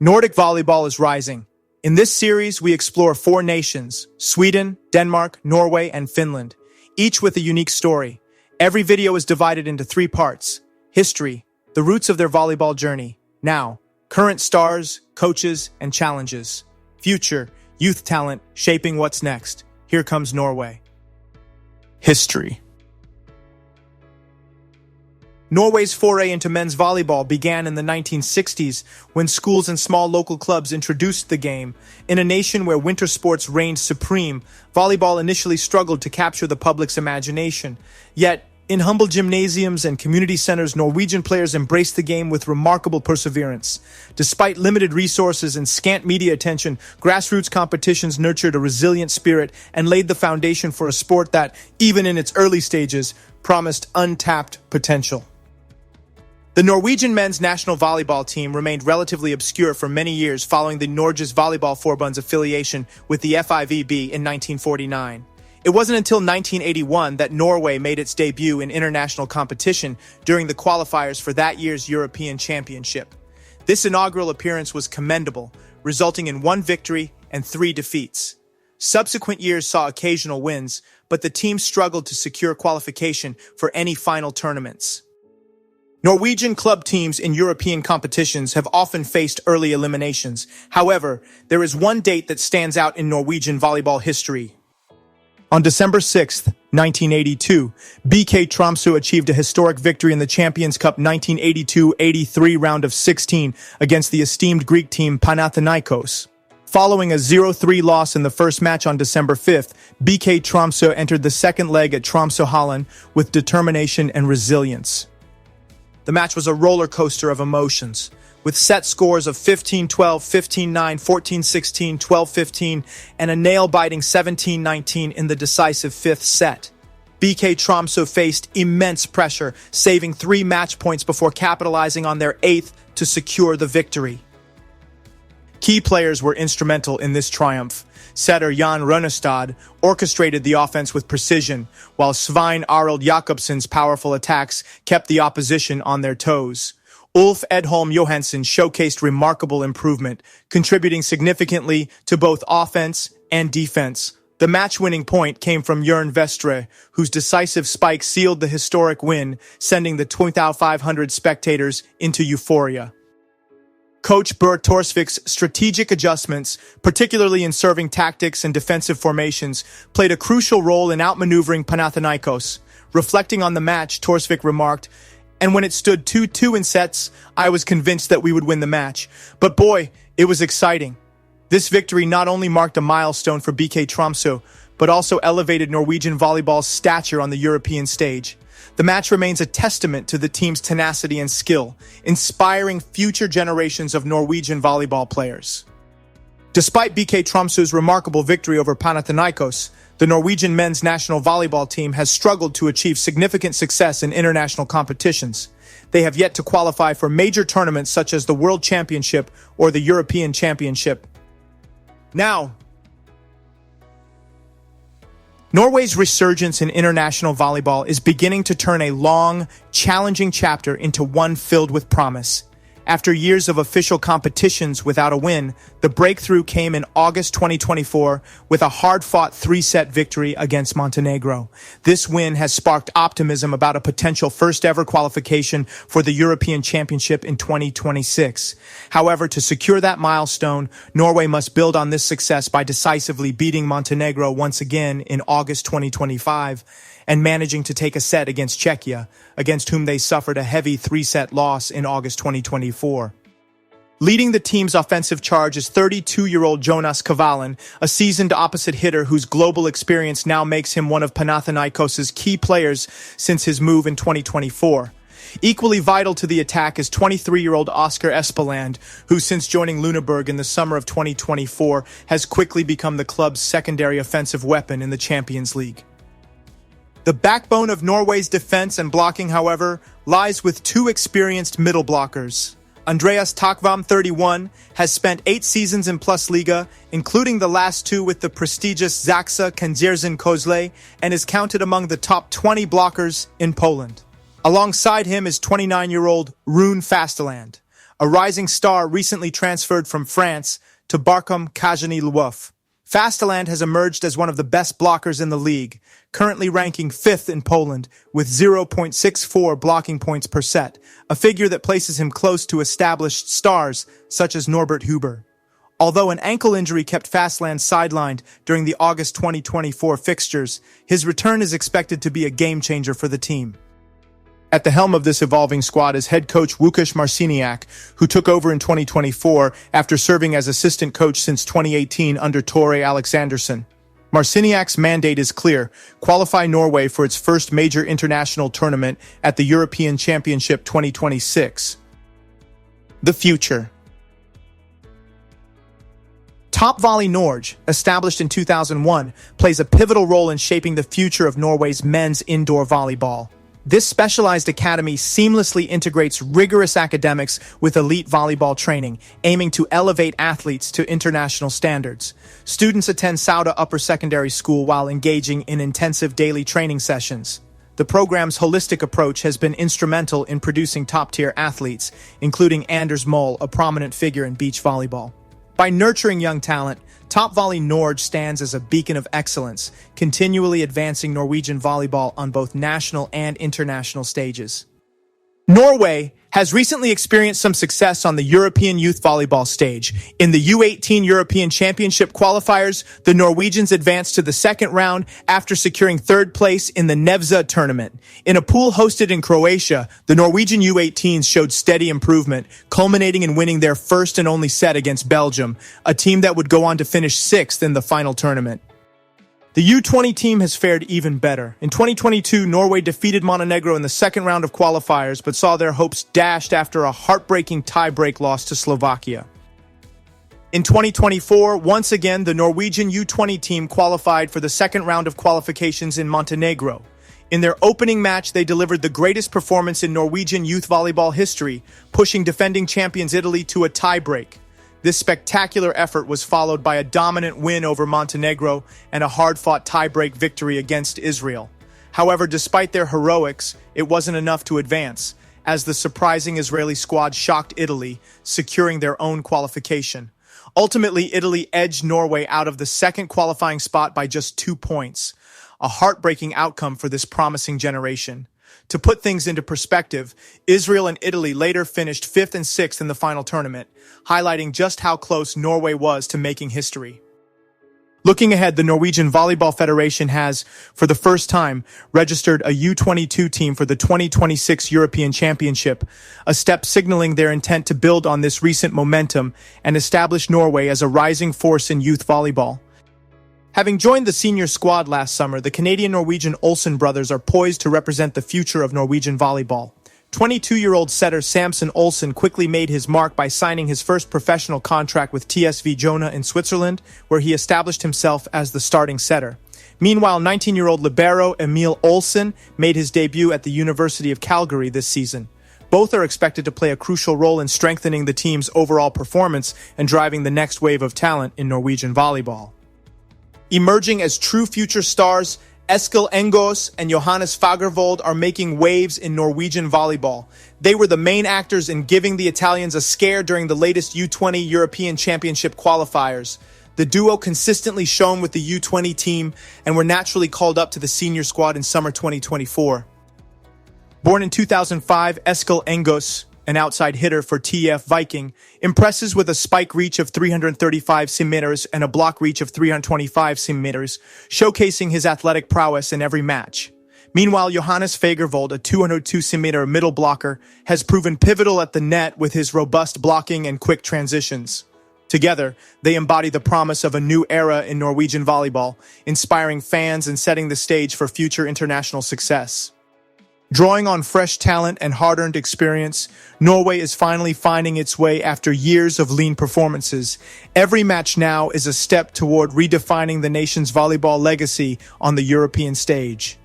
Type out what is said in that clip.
Nordic volleyball is rising. In this series, we explore four nations: Sweden, Denmark, Norway, and Finland, each with a unique story. Every video is divided into three parts: history, the roots of their volleyball journey; now, current stars, coaches, and challenges; future, youth talent shaping what's next. Here comes Norway. History. Norway's foray into men's volleyball began in the 1960s when schools and small local clubs introduced the game. In a nation where winter sports reigned supreme, volleyball initially struggled to capture the public's imagination. Yet, in humble gymnasiums and community centers, Norwegian players embraced the game with remarkable perseverance. Despite limited resources and scant media attention, grassroots competitions nurtured a resilient spirit and laid the foundation for a sport that, even in its early stages, promised untapped potential. The Norwegian men's national volleyball team remained relatively obscure for many years following the Norge's Volleyball Forbund's affiliation with the FIVB in 1949. It wasn't until 1981 that Norway made its debut in international competition during the qualifiers for that year's European Championship. This inaugural appearance was commendable, resulting in 1 victory and 3 defeats. Subsequent years saw occasional wins, but the team struggled to secure qualification for any final tournaments. Norwegian club teams in European competitions have often faced early eliminations. However, there is one date that stands out in Norwegian volleyball history. On December 6, 1982, BK Tromsø achieved a historic victory in the Champions Cup 1982-83 round of 16 against the esteemed Greek team Panathinaikos. Following a 0-3 loss in the first match on December 5th, BK Tromsø entered the second leg at Tromsøhallen with determination and resilience. The match was a roller coaster of emotions, with set scores of 15-12, 15-9, 14-16, 12-15, and a nail-biting 17-19 in the decisive fifth set. BK Tromsø faced immense pressure, saving 3 match points before capitalizing on their 8th to secure the victory. Key players were instrumental in this triumph. Setter Jan Rønnestad orchestrated the offense with precision, while Svein Arild Jacobsen's powerful attacks kept the opposition on their toes. Ulf Edholm Johansen showcased remarkable improvement, contributing significantly to both offense and defense. The match-winning point came from Jørn Vestre, whose decisive spike sealed the historic win, sending the 2,500 spectators into euphoria. Coach Bør Torsvik's strategic adjustments, particularly in serving tactics and defensive formations, played a crucial role in outmaneuvering Panathinaikos. Reflecting on the match, Torsvik remarked, "And when it stood 2-2 in sets, I was convinced that we would win the match. But boy, it was exciting." This victory not only marked a milestone for BK Tromsø, but also elevated Norwegian volleyball's stature on the European stage. The match remains a testament to the team's tenacity and skill, inspiring future generations of Norwegian volleyball players. Despite BK Tromsø's remarkable victory over Panathinaikos, the Norwegian men's national volleyball team has struggled to achieve significant success in international competitions. They have yet to qualify for major tournaments such as the World Championship or the European Championship. Now, Norway's resurgence in international volleyball is beginning to turn a long, challenging chapter into one filled with promise. After years of official competitions without a win, the breakthrough came in August 2024 with a hard-fought 3-set victory against Montenegro. This win has sparked optimism about a potential first-ever qualification for the European Championship in 2026. However, to secure that milestone, Norway must build on this success by decisively beating Montenegro once again in August 2025 and managing to take a set against Czechia, against whom they suffered a heavy 3-set loss in August 2024. Leading the team's offensive charge is 32-year-old Jonas Kavalan, a seasoned opposite hitter whose global experience now makes him one of Panathinaikos' key players since his move in 2024. Equally vital to the attack is 23-year-old Oscar Espeland, who since joining Lüneburg in the summer of 2024 has quickly become the club's secondary offensive weapon in the Champions League. The backbone of Norway's defense and blocking, however, lies with 2 experienced middle blockers. Andreas Takvam, 31, has spent 8 seasons in Plus Liga, including the last 2 with the prestigious Zaksa Kędzierzyn Kozle, and is counted among the top 20 blockers in Poland. Alongside him is 29-year-old Rune Fasteland, a rising star recently transferred from France to Barcom Kajani-Lwów. Fastaland has emerged as one of the best blockers in the league, currently ranking 5th in Poland with 0.64 blocking points per set, a figure that places him close to established stars such as Norbert Huber. Although an ankle injury kept Fastaland sidelined during the August 2024 fixtures, his return is expected to be a game-changer for the team. At the helm of this evolving squad is head coach Łukasz Marciniak, who took over in 2024 after serving as assistant coach since 2018 under Tore Alexandersson. Marciniak's mandate is clear: qualify Norway for its first major international tournament at the European Championship 2026. The future. Top Volley Norge, established in 2001, plays a pivotal role in shaping the future of Norway's men's indoor volleyball. This specialized academy seamlessly integrates rigorous academics with elite volleyball training, aiming to elevate athletes to international standards. Students attend Sauda Upper Secondary School while engaging in intensive daily training sessions. The program's holistic approach has been instrumental in producing top-tier athletes, including Anders Moll, a prominent figure in beach volleyball. By nurturing young talent, Top Volley Norge stands as a beacon of excellence, continually advancing Norwegian volleyball on both national and international stages. Norway has recently experienced some success on the European youth volleyball stage. In the U18 European Championship qualifiers, the Norwegians advanced to the second round after securing third place in the Nevza tournament. In a pool hosted in Croatia, the Norwegian U18s showed steady improvement, culminating in winning their first and only set against Belgium, a team that would go on to finish 6th in the final tournament. The U20 team has fared even better. In 2022, Norway defeated Montenegro in the second round of qualifiers, but saw their hopes dashed after a heartbreaking tie-break loss to Slovakia. In 2024, once again, the Norwegian U20 team qualified for the second round of qualifications in Montenegro. In their opening match, they delivered the greatest performance in Norwegian youth volleyball history, pushing defending champions Italy to a tie-break. This spectacular effort was followed by a dominant win over Montenegro and a hard-fought tie-break victory against Israel. However, despite their heroics, it wasn't enough to advance, as the surprising Israeli squad shocked Italy, securing their own qualification. Ultimately, Italy edged Norway out of the second qualifying spot by just 2 points, a heartbreaking outcome for this promising generation. To put things into perspective, Israel and Italy later finished 5th and 6th in the final tournament, highlighting just how close Norway was to making history. Looking ahead, the Norwegian Volleyball Federation has, for the first time, registered a U22 team for the 2026 European Championship, a step signaling their intent to build on this recent momentum and establish Norway as a rising force in youth volleyball. Having joined the senior squad last summer, the Canadian-Norwegian Olsen brothers are poised to represent the future of Norwegian volleyball. 22-year-old setter Samson Olsen quickly made his mark by signing his first professional contract with TSV Jona in Switzerland, where he established himself as the starting setter. Meanwhile, 19-year-old libero Emil Olsen made his debut at the University of Calgary this season. Both are expected to play a crucial role in strengthening the team's overall performance and driving the next wave of talent in Norwegian volleyball. Emerging as true future stars, Eskil Engås and Johannes Fagervold are making waves in Norwegian volleyball. They were the main actors in giving the Italians a scare during the latest U20 European Championship qualifiers. The duo consistently shone with the U20 team and were naturally called up to the senior squad in summer 2024. Born in 2005, Eskil Engås, an outside hitter for TF Viking, impresses with a spike reach of 335 cm and a block reach of 325 cm, showcasing his athletic prowess in every match. Meanwhile, Johannes Fagervold, a 202 cm middle blocker, has proven pivotal at the net with his robust blocking and quick transitions. Together, they embody the promise of a new era in Norwegian volleyball, inspiring fans and setting the stage for future international success. Drawing on fresh talent and hard-earned experience, Norway is finally finding its way after years of lean performances. Every match now is a step toward redefining the nation's volleyball legacy on the European stage.